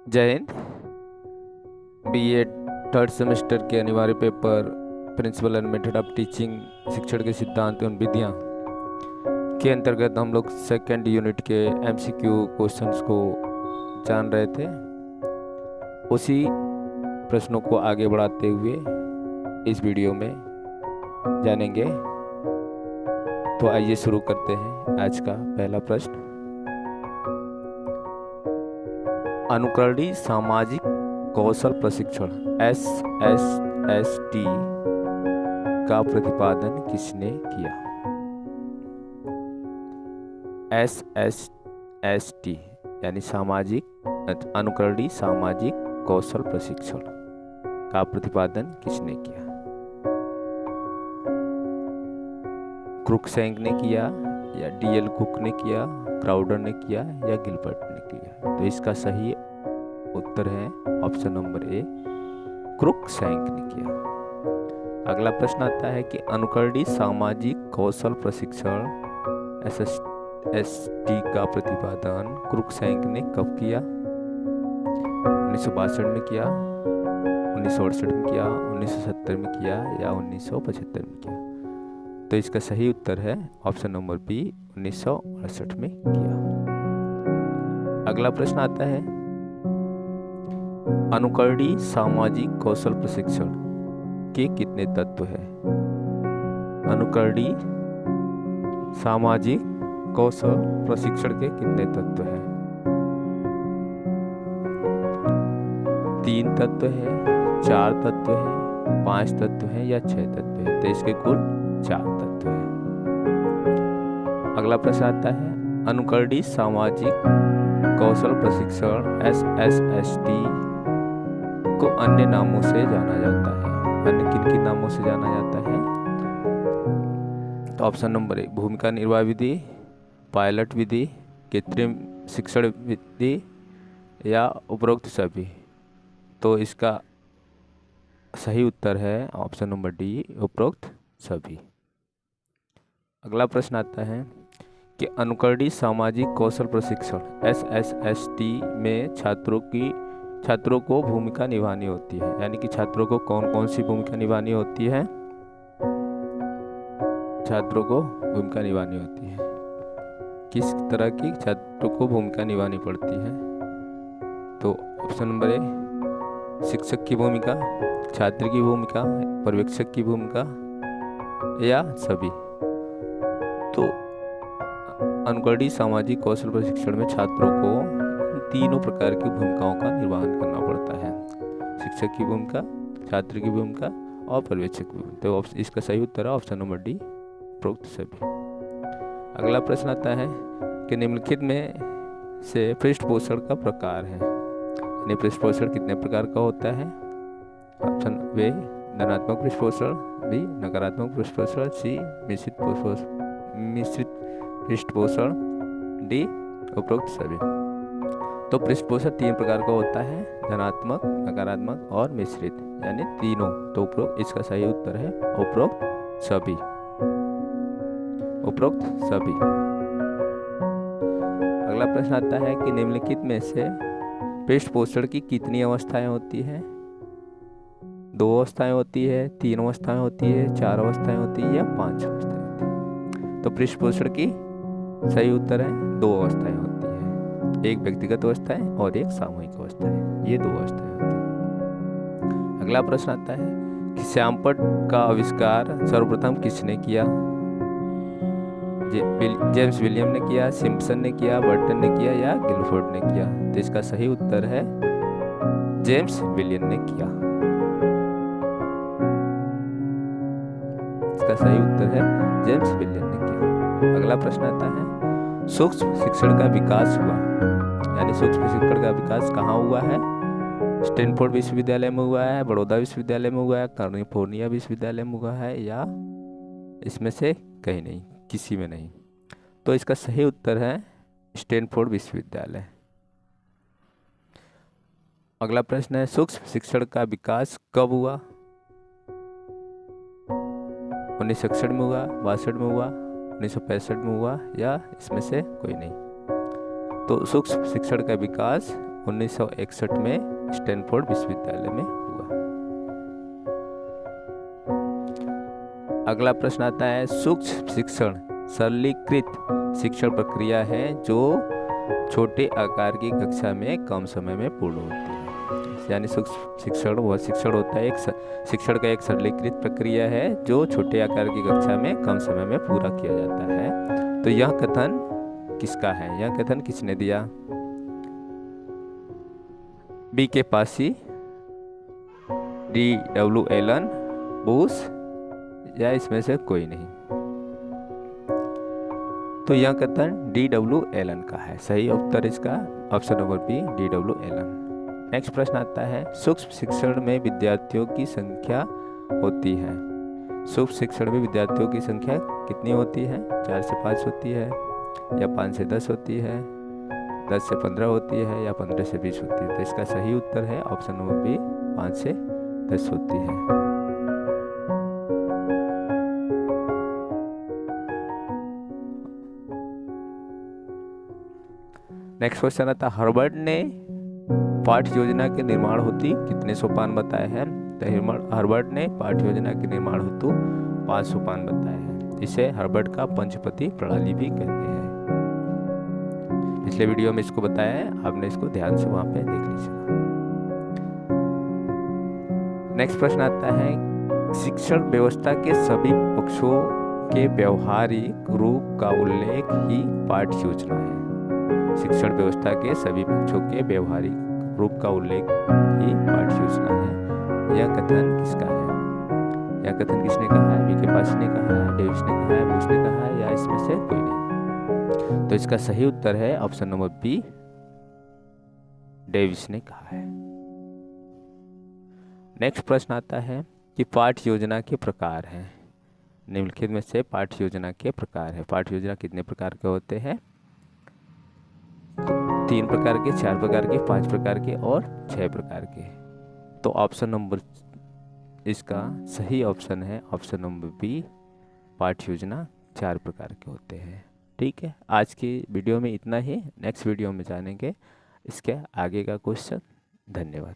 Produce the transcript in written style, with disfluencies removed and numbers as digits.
जय Hind. BEd third semester के अनिवार्य paper principle and method of teaching शिक्षण के सिद्धांत एवं विधियाँ के अंतर्गत हम लोग सेकेंड यूनिट के एमसीक्यू क्वेश्चंस को जान रहे थे। उसी प्रश्नों को आगे बढ़ाते हुए इस वीडियो में जानेंगे। तो आइए शुरू करते हैं आज का पहला प्रश्न। अनुकरणीय सामाजिक कौशल प्रशिक्षण SSST का प्रतिपादन किसने किया? SSST यानी अनुकरणीय सामाजिक कौशल प्रशिक्षण का प्रतिपादन किसने किया? क्रुकसैंक ने किया या DL कुक ने किया, क्राउडर ने किया या गिलबर्ट ने किया? तो इसका सही उत्तर है ऑप्शन नंबर ए, क्रुकसैंक ने किया। अगला प्रश्न आता है कि अनुकरणीय सामाजिक कौशल प्रशिक्षण SSST का प्रतिपादन क्रुकसैंक ने कब किया? 1962 में किया, 1968 में किया, 1970 में किया या 1975 में किया? तो इसका सही उत्तर है ऑप्शन नंबर बी, 1968 में किया। अगला प्रश्न आता है अनुकरणीय सामाजिक कौशल प्रशिक्षण के कितने तत्व हैं? अनुकरणीय सामाजिक कौशल प्रशिक्षण के कितने तत्व हैं? 3 तत्व हैं, 4 तत्व हैं, 5 तत्व हैं या 6 तत्व हैं? तो इसके कुल 4 तत्व हैं। अगला प्रश्न आता है अनुकरणीय सामाजिक कौशल प्रशिक्षण SSST को अन्य नामों से जाना जाता है। अन्य किन किन नामों से जाना जाता है? तो ऑप्शन नंबर 1 भूमिका निर्वाह विधि, पायलट विधि, कृत्रिम शिक्षण विधि या उपरोक्त सभी? तो इसका सही उत्तर है ऑप्शन नंबर डी, उपरोक्त सभी। अगला प्रश्न आता है कि अनुकरणीय सामाजिक कौशल प्रशिक्षण SSST में छात्रों को भूमिका निभानी होती है, यानी कि छात्रों को कौन कौन सी भूमिका निभानी होती है? छात्रों को भूमिका निभानी होती है। किस तरह की छात्रों को भूमिका निभानी पड़ती है? तो ऑप्शन नंबर ए शिक्षक की भूमिका, छात्र की भूमिका, पर्यवेक्षक की भूमिका या सभी? तो अनुकरणीय सामाजिक कौशल प्रशिक्षण में छात्रों को तीनों प्रकार की भूमिकाओं का निर्वहन करना पड़ता है। शिक्षक की भूमिका, छात्र की भूमिका और पर्यवेक्षक की भूमिका। तो इसका सही उत्तर है ऑप्शन नंबर डी, उपरोक्त सभी। अगला प्रश्न आता है कि निम्नलिखित में से पृष्ठपोषण का प्रकार है, यानी पृष्ठपोषण कितने प्रकार का होता है? ऑप्शन वे धनात्मक पृष्ठपोषण, बी नकारात्मक पृष्ठपोषण, सी मिश्रित पृष्ठपोषण, डी उपरोक्त सभी। तो पृष्ठपोषण 3 प्रकार का होता है, धनात्मक, नकारात्मक और मिश्रित, यानी तीनों। तो उपरोक्त इसका सही उत्तर है उपरोक्त सभी, उपरोक्त सभी। अगला प्रश्न आता है कि निम्नलिखित में से पृष्ठपोषण की कितनी अवस्थाएं होती हैं? 2 अवस्थाएं होती है, 3 अवस्थाएं होती है, 4 अवस्थाएं होती है या 5 अवस्थाएं होती है? तो पृष्ठपोषण की सही उत्तर है 2 अवस्थाएं होती है, एक व्यक्तिगत अवस्था है और एक सामूहिक अवस्था है। ये 2 अवस्थाएं होती हैं। अगला प्रश्न आता है कि श्यामपट्ट का आविष्कार सर्वप्रथम किसने किया? जेम्स विलियम ने किया, सिम्पसन ने किया, बर्टन ने किया या गिलफोर्ड ने किया? तो इसका सही उत्तर है जेम्स विलियम ने किया। इसका सही उत्तर है जेम्स विलियम ने किया। अगला प्रश्न आता है सूक्ष्म शिक्षण का विकास हुआ, यानी सूक्ष्म शिक्षण का विकास कहाँ हुआ है? स्टैनफोर्ड विश्वविद्यालय में हुआ है, बड़ौदा विश्वविद्यालय में हुआ है, कैलिफोर्निया विश्वविद्यालय में हुआ है या इसमें से कहीं नहीं, किसी में नहीं? तो इसका सही उत्तर है स्टैनफोर्ड विश्वविद्यालय। अगला प्रश्न है सूक्ष्म शिक्षण का विकास कब हुआ? 1961 में हुआ, 62 में हुआ, 1965 में हुआ या इसमें से कोई नहीं? तो सूक्ष्म शिक्षण का विकास 1961 में स्टैनफोर्ड विश्वविद्यालय में हुआ। अगला प्रश्न आता है, सूक्ष्म शिक्षण सरलीकृत शिक्षण प्रक्रिया है जो छोटे आकार की कक्षा में कम समय में पूर्ण होती है। यानी सूक्ष्म शिक्षण वह शिक्षण होता है, एक शिक्षण का एक सरलीकृत प्रक्रिया है जो छोटे आकार की कक्षा में कम समय में पूरा किया जाता है। तो यह कथन किसका है? यह कथन किसने दिया? बी के पासी, D.W. एलन, बूश, या इसमें से कोई नहीं? तो यह कथन D.W. एलन का है। सही उत्तर इसका option number B, D.W. Allen. Next प्रश्न आता है, सूक्ष्म शिक्षण में विद्यार्थियों की संख्या होती है। सूक्ष्म शिक्षण में विद्यार्थियों की संख्या कितनी होती है? 4 से 5 होती है, या 5 से 10 होती है, 10 से 15 होती है, या 15 से 20 होती है? तो इसका सही उत्तर है ऑप्शन नंबर बी, 5 से 10 होती है। नेक्स्ट क्वेश्चन आता है, हार्वर्ड ने पाठ्य योजना के निर्माण हेतु कितने सोपान बताए हैं? तो हार्वर्ड ने पाठ्य योजना के निर्माण हेतु 5 सोपान बताए हैं। इसे हार्वर्ड का पंचपति प्रणाली भी कहते हैं। पिछले वीडियो में इसको बताया है, आपने इसको ध्यान से वहां पे देख लीजिएगा। नेक्स्ट प्रश्न आता है, शिक्षण व्यवस्था के सभी पक्षों के व्यवहारिक रूप का उल्लेख ही पाठ्य योजना है। शिक्षण व्यवस्था के सभी पक्षों के व्यवहारिक रूप का उल्लेख ही पाठ्य योजना है। यह कथन किसका है? यह कथन किसने कहा है? बी के पासी ने कहा है, डेविस ने कहा है, बूश ने कहा है, या इसमें से कोई नहीं? तो इसका सही उत्तर है ऑप्शन नंबर बी, डेविस ने कहा है। नेक्स्ट प्रश्न आता है कि पाठ्य योजना के प्रकार हैं। निम्नलिखित में से पाठ्य योजना के प्रकार है। पाठ्य योजना कितने प्रकार के होते हैं? 3 प्रकार के, 4 प्रकार के, 5 प्रकार के और 6 प्रकार के। तो ऑप्शन नंबर इसका सही ऑप्शन है ऑप्शन नंबर बी, पाठ्य योजना 4 प्रकार के होते हैं। ठीक है, आज की वीडियो में इतना ही। नेक्स्ट वीडियो में जानेंगे इसके आगे का क्वेश्चन। धन्यवाद।